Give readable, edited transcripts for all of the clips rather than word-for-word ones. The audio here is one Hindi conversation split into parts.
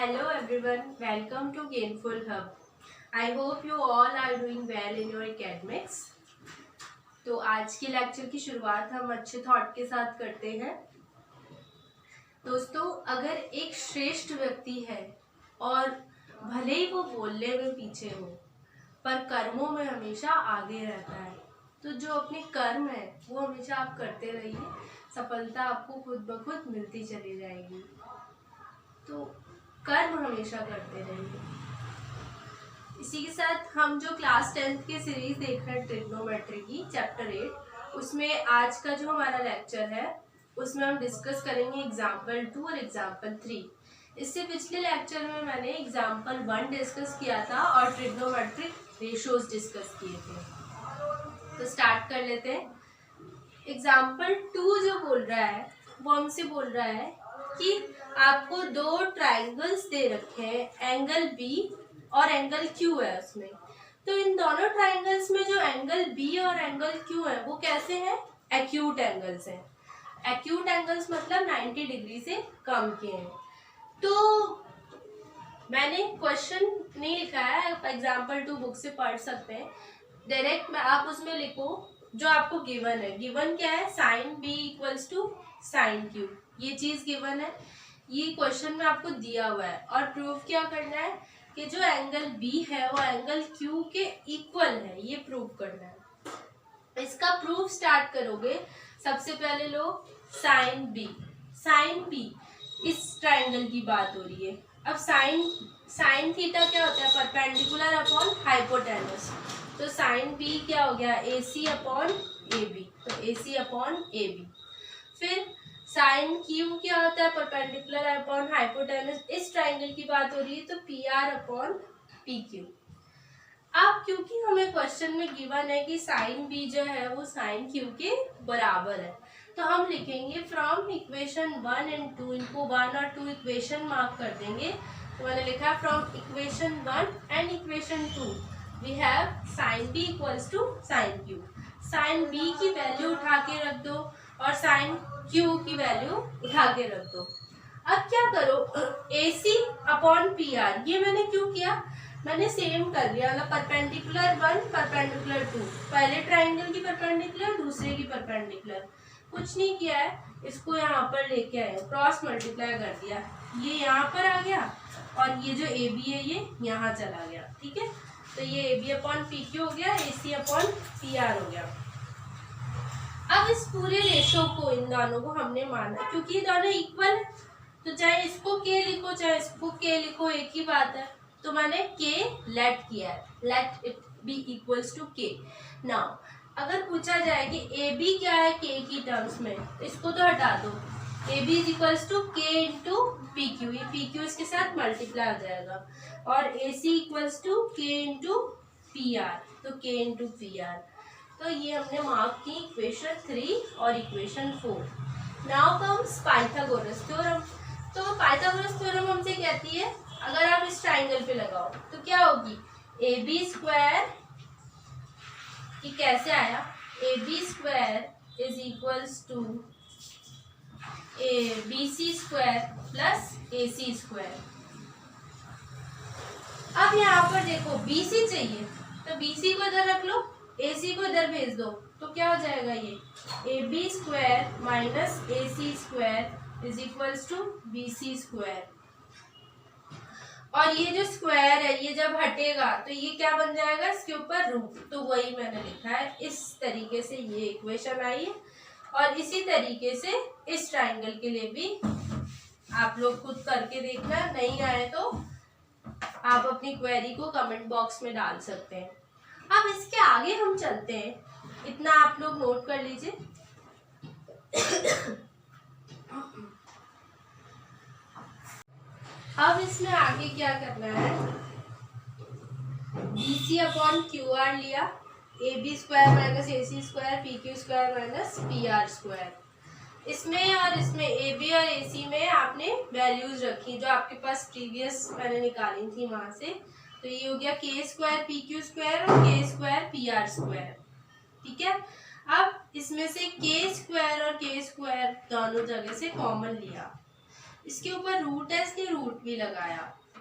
Hello everyone, welcome to Gainful Hub. I hope you all are doing well in your academics. तो आज के लेक्चर की शुरुआत हम अच्छे थॉट के साथ करते हैं। दोस्तों, अगर एक श्रेष्ठ व्यक्ति है और भले ही वो बोलने में पीछे हो पर कर्मों में हमेशा आगे रहता है, तो जो अपने कर्म है वो हमेशा आप करते रहिए, सफलता आपको खुद ब खुद मिलती चली जाएगी। तो कर्म हमेशा करते रहिए। इसी के साथ हम जो क्लास 10th की सीरीज देख रहे हैं ट्रिग्नोमेट्री की चैप्टर 8, उसमें आज का जो हमारा लेक्चर है उसमें हम डिस्कस करेंगे एग्जाम्पल 2 और एग्जाम्पल 3। इससे पिछले लेक्चर में मैंने एग्जाम्पल 1 डिस्कस किया था और ट्रिग्नोमेट्रिक रेशियोज डिस्कस किए थे। तो स्टार्ट कर लेते हैं। एग्जाम्पल 2 जो बोल रहा है वो हमसे बोल रहा है कि आपको दो ट्राइंगल्स दे रखे हैं, एंगल बी और एंगल क्यू है उसमें। तो इन दोनों ट्राइंगल्स में जो एंगल बी और एंगल क्यू है वो कैसे हैं? एक्यूट एंगल्स हैं। एक्यूट एंगल्स मतलब 90 डिग्री से कम के हैं। तो मैंने क्वेश्चन नहीं लिखा है, एग्जाम्पल 2 बुक से पढ़ सकते हैं डायरेक्ट। मैं आप उसमें लिखो जो आपको गिवन है। गिवन क्या है? Sine B equals to sine Q, ये चीज गिवन है, ये क्वेश्चन में आपको दिया हुआ है। और प्रूफ क्या करना है कि जो एंगल बी है वो एंगल क्यू के इक्वल है, ये प्रूव करना है। इसका प्रूफ स्टार्ट करोगे, सबसे पहले लो साइन बी। साइन बी इस ट्राइंगल की बात हो रही है। अब साइन थीटा क्या होता है? Perpendicular upon hypotenuse. तो साइन बी क्या हो गया? AC अपॉन AB, तो AC अपॉन AB। फिर साइन क्यू क्या होता है? Perpendicular upon hypotenuse. इस ट्राइंगल की बात हो रही है तो PR अपॉन PQ। अब क्योंकि हमें क्वेश्चन में गिवन है कि साइन बी जो है वो साइन क्यू के बराबर है, तो हम लिखेंगे फ्रॉम इक्वेशन 1 एंड 2, इनको 1 और 2 इक्वेशन मार्क कर देंगे। तो मैंने लिखा है from equation 1 and equation 2 we have sine B equals to sine Q. Sine B की वैल्यू उठा के रख दो और साइन क्यू की वैल्यू उठा के रख दो। अब क्या करो, AC अपॉन PR, ये मैंने क्यों किया? मैंने सेम कर लिया, मतलब परपेंडिकुलर 1 परपेंडिकुलर 2, पहले ट्राइंगल की परपेंडिकुलर दूसरे की परपेंडिकुलर। कुछ नहीं किया है, इसको यहाँ पर लेके आए, क्रॉस मल्टीप्लाई कर दिया, ये यहाँ पर आ गया और ये जो AB है ये यहाँ चला गया। ठीक है, तो ये AB अपॉन PQ हो गया, AC अपॉन PR हो गया। अब इस पूरे रेशो को, इन दोनों को हमने माना क्योंकि ये दोनों इक्वल है, तो चाहे इसको K लिखो चाहे इसको K लिखो, एक ही बात है। तो मैंने K लेट किया है, let it be equals to K। Now अगर पूछा जाए कि AB क्या है K की टर्म्स में, तो इसको तो हटा दो, AB is equals to K into PQ, ये PQ इसके साथ मल्टीप्लाई हो जाएगा, और AC equals to K into PR, तो K इंटू PR। तो ये हमने मार्क की इक्वेशन 3 और equation 4। Now comes Pythagoras theorem. तो पाइथागोरस थ्योरम हमसे कहती है अगर आप इस ट्राइंगल पे लगाओ तो क्या होगी? AB स्क्वायर, ये कैसे आया? AB square is equals to BC square plus AC square. अब यहाँ पर देखो BC चाहिए तो BC को इधर रख लो, AC को इधर भेज दो, तो क्या हो जाएगा? ये AB square minus AC square is equals to BC square. और ये जो स्क्वायर है ये जब हटेगा तो ये क्या बन जाएगा? इसके ऊपर रूट। तो वही मैंने लिखा है, इस तरीके से ये इक्वेशन आई है। और इसी तरीके से इस ट्राइंगल के लिए भी आप लोग खुद करके देखना, नहीं आए तो आप अपनी क्वेरी को कमेंट बॉक्स में डाल सकते हैं। अब इसके आगे हम चलते हैं, इतना आप लोग नोट कर लीजिए। अब इसमें आगे क्या करना है? BC अपॉन QR लिया, AB square minus AC square, PQ square minus PR square. इसमें और इसमें AB और AC में आपने वैल्यूज रखी जो आपके पास प्रीवियस मैंने निकाली थी वहां से। तो ये हो गया K स्क्वायर PQ स्क्वायर और K स्क्वायर PR स्क्वायर। ठीक है, अब इसमें से K स्क्वायर और K स्क्वायर दोनों जगह से कॉमन लिया, इसके ऊपर रूट है, इसके रूट भी लगाया,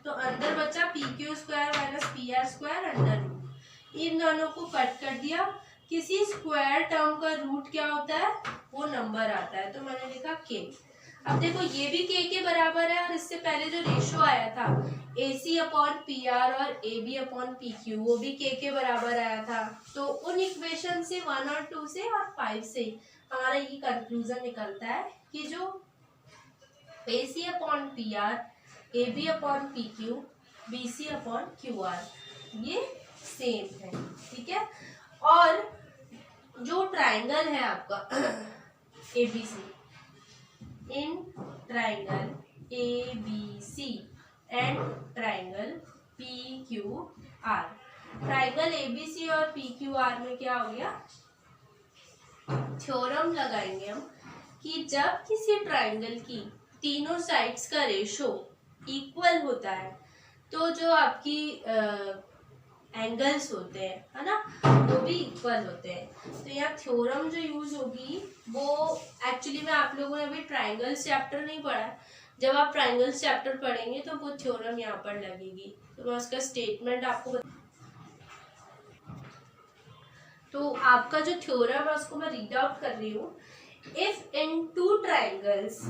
तो अंदर बचा P Q square minus P R square under root. इन दोनों को कट कर दिया। किसी स्क्वायर टर्म का रूट क्या होता है, वो नंबर आता है, तो मैंने लिखा के। अब देखो ये भी के बराबर है, और इससे पहले जो रेशो आया था A C upon P R और A B upon P Q, वो भी के बराबर आया था। तो उन इक्वेशन से 1 और 2 से और 5 से हमारा ये कंक्लूजन निकलता है कि जो A C upon P R, A B upon P Q, B C upon Q R, ये सेम है। ठीक है। और जो ट्राइंगल है आपका A B C, in triangle A B C and triangle P Q R, triangle A B C और पी क्यू आर में क्या हो गया, थ्योरम लगाएंगे हम कि जब किसी ट्राइंगल की तीनों साइड्स का रेशो इक्वल होता है, तो जो आपकी एंगल्स होते हैं, है ना, वो भी इक्वल होते हैं। तो यहाँ थ्योरम जो यूज होगी वो एक्चुअली में आप लोगों ने अभी ट्राइंगल्स चैप्टर नहीं पढ़ा है, जब आप ट्राइंगल्स चैप्टर पढ़ेंगे तो वो थ्योरम यहाँ पर लगेगी। तो मैं उसका स्टेटमेंट आपको तो आपका जो थ्योरम है उसको मैं रीड आउट कर रही हूँ। If in two triangles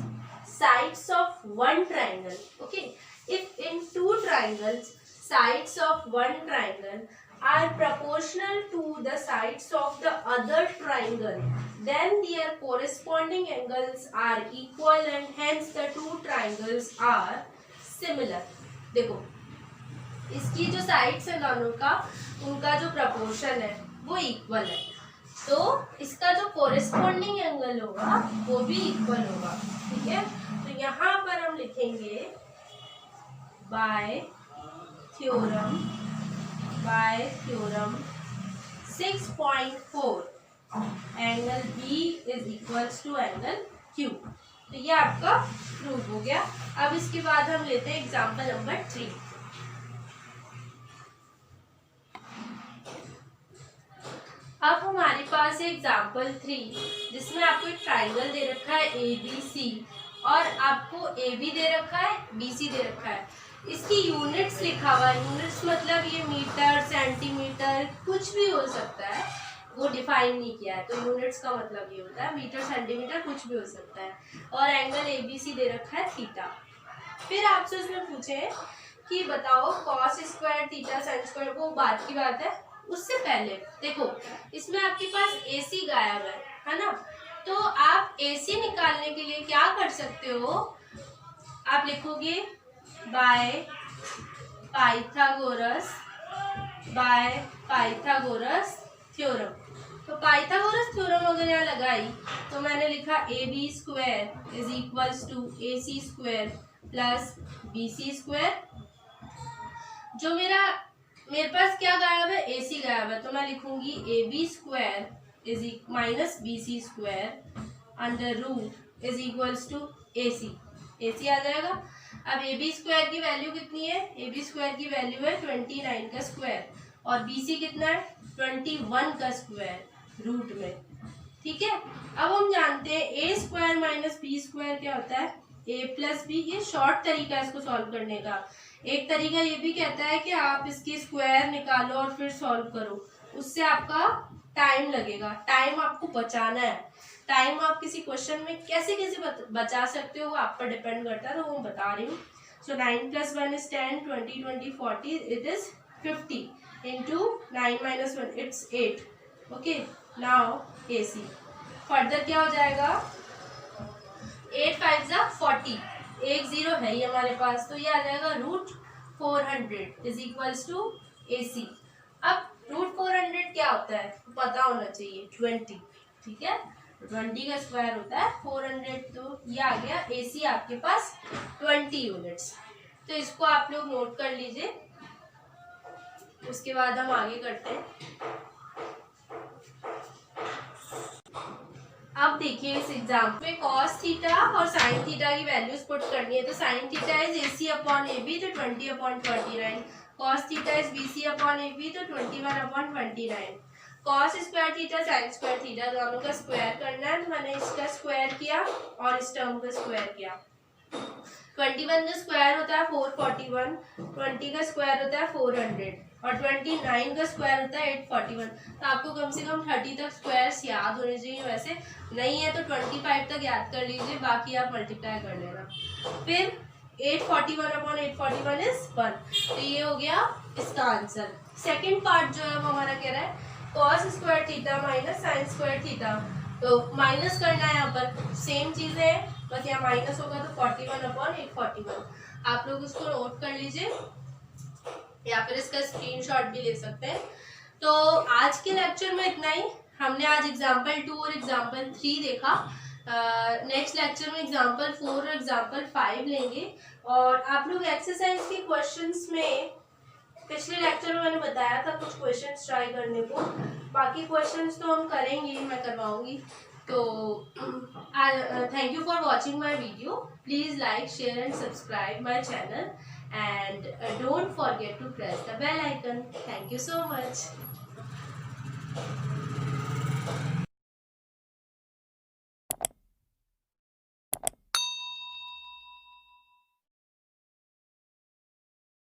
sides of one triangle, okay, if in two triangles sides of one triangle are proportional to the sides of the other triangle, then their corresponding angles are equal and hence the two triangles are similar। देखो इसकी जो साइड्स है दोनों का, उनका जो प्रपोर्शन है वो इक्वल है, तो इसका जो कोरेस्पॉन्डिंग एंगल होगा वो भी इक्वल होगा। ठीक है। तो यहाँ पर हम लिखेंगे by theorem 6.4 angle B is equals to angle Q. तो ये आपका प्रूव हो गया। अब इसके बाद हम लेते हैं एग्जांपल नंबर 3। अब हमारे पास है एग्जाम्पल 3, जिसमें आपको एक ट्राइंगल दे रखा है ए बी सी, और आपको ए बी दे रखा है, बी सी दे रखा है। इसकी यूनिट्स लिखा हुआ है, यूनिट्स मतलब ये मीटर, सेंटीमीटर, कुछ भी हो सकता है, वो डिफाइन नहीं किया है। तो यूनिट्स का मतलब ये होता है मीटर, सेंटीमीटर, कुछ भी हो सकता है। और एंगल ए बी सी दे रखा है थीटा। फिर आपसे उसमें पूछे कि बताओ cos square theta sine square, वो बात की बात है। उससे पहले देखो इसमें आपके पास AC गायब है ना, तो आप AC निकालने के लिए क्या कर सकते हो, आप लिखोगे बाय पाइथागोरस थ्योरम। तो पाइथागोरस थ्योरम अगर यहाँ लगाई तो मैंने लिखा AB square is equals to AC square plus BC square. जो मेरे पास क्या गायब है, AC गायब है, तो मैं लिखूंगी AB square is minus BC square under root is equals to AC आ जाएगा। अब AB स्क्वायर की वैल्यू कितनी है, AB स्क्वायर की वैल्यू है 29 का स्क्वायर, और BC कितना है 21 का स्क्वायर रूट में। ठीक है। अब हम जानते हैं A square minus B square क्या होता है, A प्लस B। ये शॉर्ट तरीका है इसको सॉल्व करने का। एक तरीका ये भी कहता है कि आप इसकी स्क्वायर निकालो और फिर सॉल्व करो, उससे आपका टाइम लगेगा, टाइम आपको बचाना है। टाइम आप किसी क्वेश्चन में कैसे कैसे बचा सकते हो वो आप पर डिपेंड करता है, तो वो मैं बता रही हूँ। सो 9 + 1 is 10, 20 20 40, it is 50 into 9 - 1 it's 8। Okay, now AC further क्या हो जाएगा, 8 5 जा 40, एक 0 है ही हमारे पास, तो ये आ जाएगा root 400 is equals to AC। अब रूट 400 क्या होता है पता होना चाहिए, 20। ठीक है, 20 का स्क्वायर होता है 400, तो ये आ गया AC आपके पास 20 यूनिट्स। तो इसको आप लोग नोट कर लीजिए, उसके बाद हम आगे करते हैं। अब देखिए इस एग्जाम्पल में cos थीटा और sin थीटा की वैल्यूज पुट करनी है। तो sin theta is AC upon AB, तो 20 upon 29। cos theta is BC upon AB, तो 21 upon 29। cos square theta sin square theta दोनों का स्क्वायर करना है, तो मैंने इसका स्क्वायर किया और इस टर्म का स्क्वायर किया। 21 का स्क्वायर होता है 441, 20 का स्क्वायर होता है 400 और 29 का स्क्वायर होता है 841। तो आपको कम से कम 30 तक स्क्वायर्स याद होने चाहिए। वैसे नहीं है तो 25 तक याद कर लीजिए, बाकी आप मल्टीप्लाई कर लेना। फिर 841 अपॉन 841 इज 1। तो ये हो गया इसका आंसर। सेकेंड पार्ट जो है वो हमारा कह रहा है cos square theta minus sine square theta. तो माइनस करना है, यहाँ पर सेम चीजें है, बस यहाँ माइनस होगा तो 41 अपॉन 841। आप लोग उसको नोट कर लीजिए या फिर इसका स्क्रीनशॉट भी ले सकते हैं। तो आज के लेक्चर में इतना ही। हमने आज एग्जाम्पल 2 और एग्जाम्पल 3 देखा। नेक्स्ट लेक्चर में एग्जाम्पल 4 और एग्जाम्पल 5 लेंगे। और आप लोग एक्सरसाइज के क्वेश्चंस में पिछले लेक्चर में मैंने बताया था कुछ क्वेश्चंस ट्राई करने को, बाकी क्वेश्चंस तो हम करेंगे, मैं करवाऊंगी। तो thank you for watching my video. Please like, share and subscribe my channel and don't forget to press the bell icon. Thank you so much.